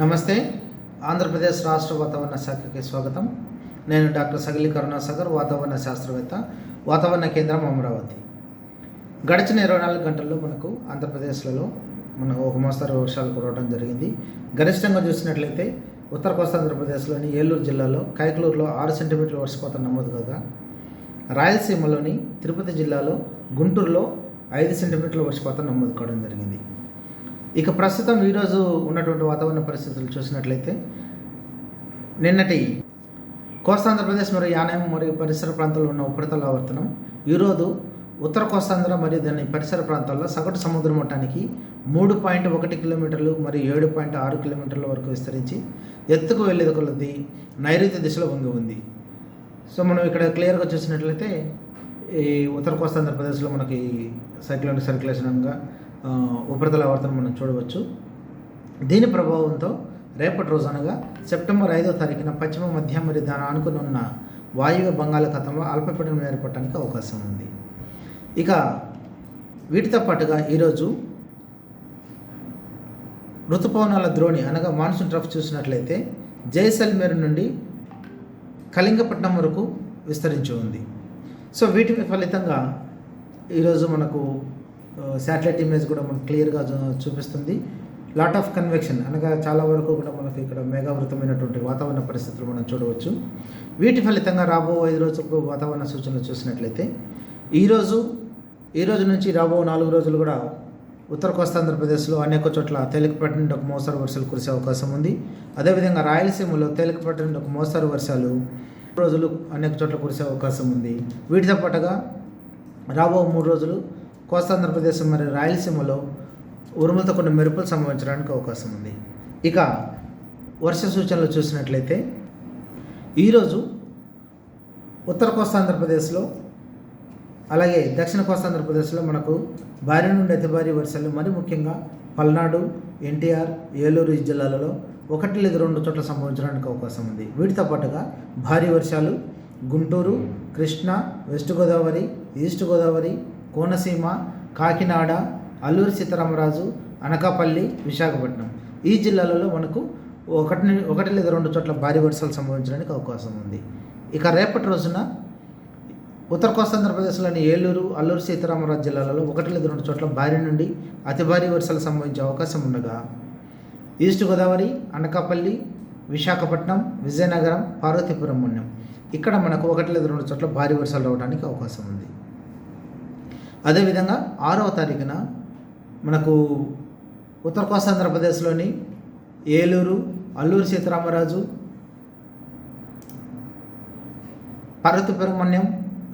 నమస్తే. ఆంధ్రప్రదేశ్ రాష్ట్ర వాతావరణ శాఖకి స్వాగతం. నేను డాక్టర్ సగిలి కరుణాసాగర్, వాతావరణ శాస్త్రవేత్త, వాతావరణ కేంద్రం అమరావతి. గడిచిన 24 గంటల్లో మనకు ఆంధ్రప్రదేశ్లో ఒక మోస్తరు వర్షాలు కురవడం జరిగింది. గరిష్టంగా చూసినట్లయితే ఉత్తర కోస్తా ఆంధ్రప్రదేశ్లోని ఏలూరు జిల్లాలో కైకలూరులో 6 సెంటీమీటర్ల వర్షపాతం నమోదు కాగా, రాయలసీమలోని తిరుపతి జిల్లాలో గుంటూరులో 5 సెంటీమీటర్ల వర్షపాతం నమోదు కావడం జరిగింది. ఇక ప్రస్తుతం ఈరోజు ఉన్నటువంటి వాతావరణ పరిస్థితులు చూసినట్లయితే, నిన్నటి కోస్తా ఆంధ్రప్రదేశ్ మరియు యానాం మరియు పరిసర ప్రాంతాల్లో ఉన్న ఉపరితల ఆవర్తనం ఈరోజు ఉత్తర కోస్తాంధ్ర మరియు దాని పరిసర ప్రాంతాల్లో సగటు సముద్ర మట్టానికి 3.1 కిలోమీటర్లు మరియు 7.6 కిలోమీటర్ల వరకు విస్తరించి ఎత్తుకు వెళ్ళేది కొలది నైరుతి దిశలో వంగి ఉంది. సో మనం ఇక్కడ క్లియర్గా చూసినట్లయితే ఈ ఉత్తర కోస్తా ఆంధ్రప్రదేశ్లో మనకి సైక్లోనిక్ సర్క్యులేషన్గా ఉపరితల ఆవర్తనం మనం చూడవచ్చు. దీని ప్రభావంతో రేపటి రోజు అనగా సెప్టెంబర్ 5వ తారీఖున పశ్చిమ మధ్య మరియు దాని ఆనుకుని ఉన్న వాయువ్య బంగాళాఖాతంలో అల్పపీడనం ఏర్పడటానికి అవకాశం ఉంది. ఇక వీటితో పాటుగా ఈరోజు ఋతుపవనాల ద్రోణి అనగా మాన్సూన్ ట్రఫ్ చూసినట్లయితే జైసల్మేర్ నుండి కళింగపట్నం వరకు విస్తరించి ఉంది. సో వీటి ఫలితంగా ఈరోజు మనకు శాటిలైట్ ఇమేజ్ కూడా మనకు క్లియర్గా చూపిస్తుంది. లాట్ ఆఫ్ కన్వెక్షన్ అనగా చాలా వరకు కూడా మనకు ఇక్కడ మేఘావృతమైనటువంటి వాతావరణ పరిస్థితులు మనం చూడవచ్చు. వీటి ఫలితంగా రాబో 5 రోజులకు వాతావరణ సూచనలు చూసినట్లయితే ఈ రోజు నుంచి రాబో 4 రోజులు కూడా ఉత్తర కోస్తా ఆంధ్రప్రదేశ్లో అనేక చోట్ల తేలికపాటి నుండి ఒక మోస్తరు వర్షాలు కురిసే అవకాశం ఉంది. అదేవిధంగా రాయలసీమలో తేలికపాటి నుండి ఒక మోస్తరు వర్షాలు రోజులు అనేక చోట్ల కురిసే అవకాశం ఉంది. వీటితో పాటుగా రాబో 3 రోజులు కోస్తా ఆంధ్రప్రదేశ్ మరియు రాయలసీమలో ఉరుములతో కొన్ని మెరుపులు సంభవించడానికి అవకాశం ఉంది. ఇక వర్ష సూచనలు చూసినట్లయితే ఈరోజు ఉత్తర కోస్తా ఆంధ్రప్రదేశ్లో అలాగే దక్షిణ కోస్తా ఆంధ్రప్రదేశ్లో మనకు భారీ నుండి అతి భారీ వర్షాలు, మరి ముఖ్యంగా పల్నాడు, ఎన్టీఆర్, ఏలూరు ఈ జిల్లాలలో 1 లేదా 2 చోట్ల సంభవించడానికి అవకాశం ఉంది. వీటితో పాటుగా భారీ వర్షాలు గుంటూరు, కృష్ణా, వెస్ట్ గోదావరి, ఈస్ట్ గోదావరి, కోనసీమ, కాకినాడ, అల్లూరి సీతారామరాజు, అనకాపల్లి, విశాఖపట్నం ఈ జిల్లాలలో మనకు 1 లేదా 2 చోట్ల భారీ వర్షాలు సంభవించడానికి అవకాశం ఉంది. ఇక రేపటి రోజున ఉత్తర కోస్తా ఆంధ్రప్రదేశ్లోని ఏలూరు, అల్లూరి సీతారామరాజు జిల్లాలలో 1 లేదా 2 చోట్ల భారీ నుండి అతి భారీ వర్షాలు సంభవించే అవకాశం ఉండగా, ఈస్ట్ గోదావరి, అనకాపల్లి, విశాఖపట్నం, విజయనగరం, పార్వతీపురం మన్యం ఇక్కడ మనకు 1 లేదా 2 చోట్ల భారీ వర్షాలు రావడానికి అవకాశం ఉంది. అదేవిధంగా 6వ తారీఖున మనకు ఉత్తర కోస్తా ఆంధ్రప్రదేశ్లోని ఏలూరు, అల్లూరి సీతారామరాజు, పార్వతీపురం మన్యం,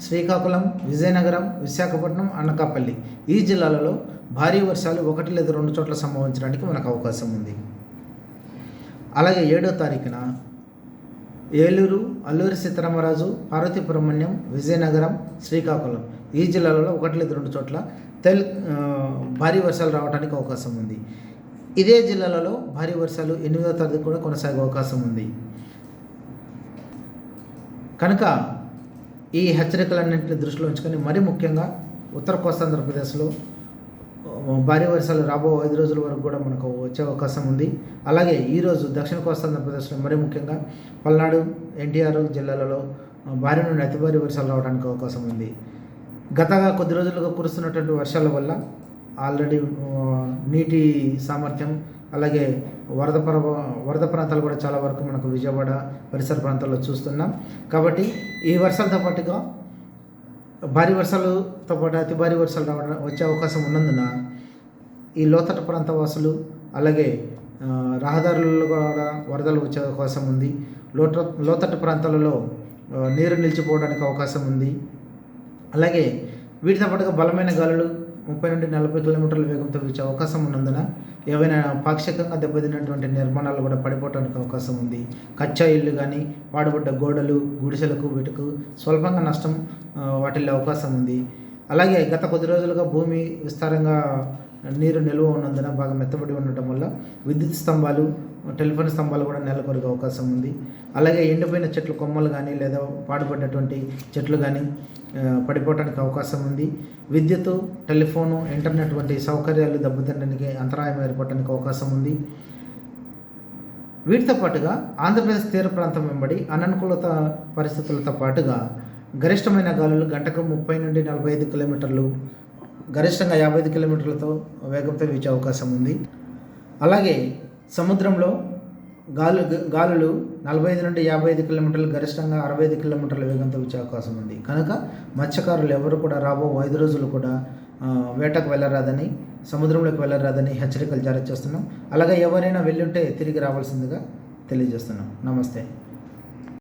శ్రీకాకుళం, విజయనగరం, విశాఖపట్నం, అనకాపల్లి ఈ జిల్లాలలో భారీ వర్షాలు 1 లేదా 2 చోట్ల సంభవించడానికి మనకు అవకాశం ఉంది. అలాగే 7వ తారీఖున ఏలూరు, అల్లూరి సీతారామరాజు, పార్వతీపురం మన్యం, విజయనగరం, శ్రీకాకుళం ఈ జిల్లాలలో 1 లేదా 2 చోట్ల భారీ వర్షాలు రావడానికి అవకాశం ఉంది. ఇదే జిల్లాలలో భారీ వర్షాలు 8వ తారీఖు కూడా కొనసాగే అవకాశం ఉంది. కనుక ఈ హెచ్చరికలన్నింటినీ దృష్టిలో ఉంచుకొని మరి ముఖ్యంగా ఉత్తర కోస్తా ఆంధ్రప్రదేశ్లో భారీ వర్షాలు రాబో 5 రోజుల వరకు కూడా మనకు వచ్చే అవకాశం ఉంది. అలాగే ఈరోజు దక్షిణ కోస్తా ఆంధ్రప్రదేశ్లో మరి ముఖ్యంగా పల్నాడు, ఎన్టీఆర్ జిల్లాలలో భారీ నుండి అతి భారీ వర్షాలు రావడానికి అవకాశం ఉంది. గత కొద్ది రోజులుగా కురుస్తున్నటువంటి వర్షాల వల్ల ఆల్రెడీ నీటి సామర్థ్యం అలాగే వరద ప్రాంతాలు కూడా చాలా వరకు మనకు విజయవాడ పరిసర ప్రాంతాల్లో చూస్తున్నాం. కాబట్టి ఈ వర్షాలతో పాటుగా భారీ వర్షాలతో పాటు అతి భారీ వర్షాలు వచ్చే అవకాశం ఉన్నందున ఈ లోతట్టు ప్రాంత వాసులు అలాగే రహదారులలో కూడా వరదలు వచ్చే అవకాశం ఉంది. లోతట్టు ప్రాంతాలలో నీరు నిలిచిపోవడానికి అవకాశం ఉంది. అలాగే వీటితో పాటుగా బలమైన గాలులు 30 నుండి 40 కిలోమీటర్ల వేగంతో వీచే అవకాశం ఉన్నందున ఏవైనా పాక్షికంగా దెబ్బతిన్నటువంటి నిర్మాణాలు కూడా పడిపోవడానికి అవకాశం ఉంది. కచ్చా ఇల్లు కానీ పాడుపడ్డ గోడలు, గుడిసెలకు వీటికి స్వల్పంగా నష్టం వాటిల్లో అవకాశం ఉంది. అలాగే గత కొద్ది రోజులుగా భూమి విస్తారంగా నీరు నిల్వ ఉన్నందున బాగా మెత్తబడి ఉండటం వల్ల విద్యుత్ స్తంభాలు, టెలిఫోన్ స్తంభాలు కూడా నెలకొరిగే అవకాశం ఉంది. అలాగే ఎండిపోయిన చెట్లు కొమ్మలు కానీ లేదా పాడుపడ్డటువంటి చెట్లు కానీ పడిపోవడానికి అవకాశం ఉంది. విద్యుత్, టెలిఫోను, ఇంటర్నెట్ వంటి సౌకర్యాలు దెబ్బతినడానికి అంతరాయం ఏర్పడడానికి అవకాశం ఉంది. వీటితో పాటుగా ఆంధ్రప్రదేశ్ తీర ప్రాంతం వెంబడి అననుకూలత పరిస్థితులతో పాటుగా గరిష్టమైన గాలులు గంటకు 30 నుండి 45 కిలోమీటర్లు, గరిష్టంగా 55 కిలోమీటర్లతో వేగంతో వీచే అవకాశం ఉంది. అలాగే సముద్రంలో గాలులు 45 నుండి 55 కిలోమీటర్లు, గరిష్టంగా 65 కిలోమీటర్ల వేగంతో వీచే అవకాశం ఉంది. కనుక మత్స్యకారులు ఎవరు కూడా రాబో 5 రోజులు కూడా వేటకు వెళ్ళరాదని, సముద్రంలోకి వెళ్ళరాదని హెచ్చరికలు జారీ చేస్తున్నాం. అలాగే ఎవరైనా వెళ్ళుంటే తిరిగి రావాల్సిందిగా తెలియజేస్తున్నాం. నమస్తే.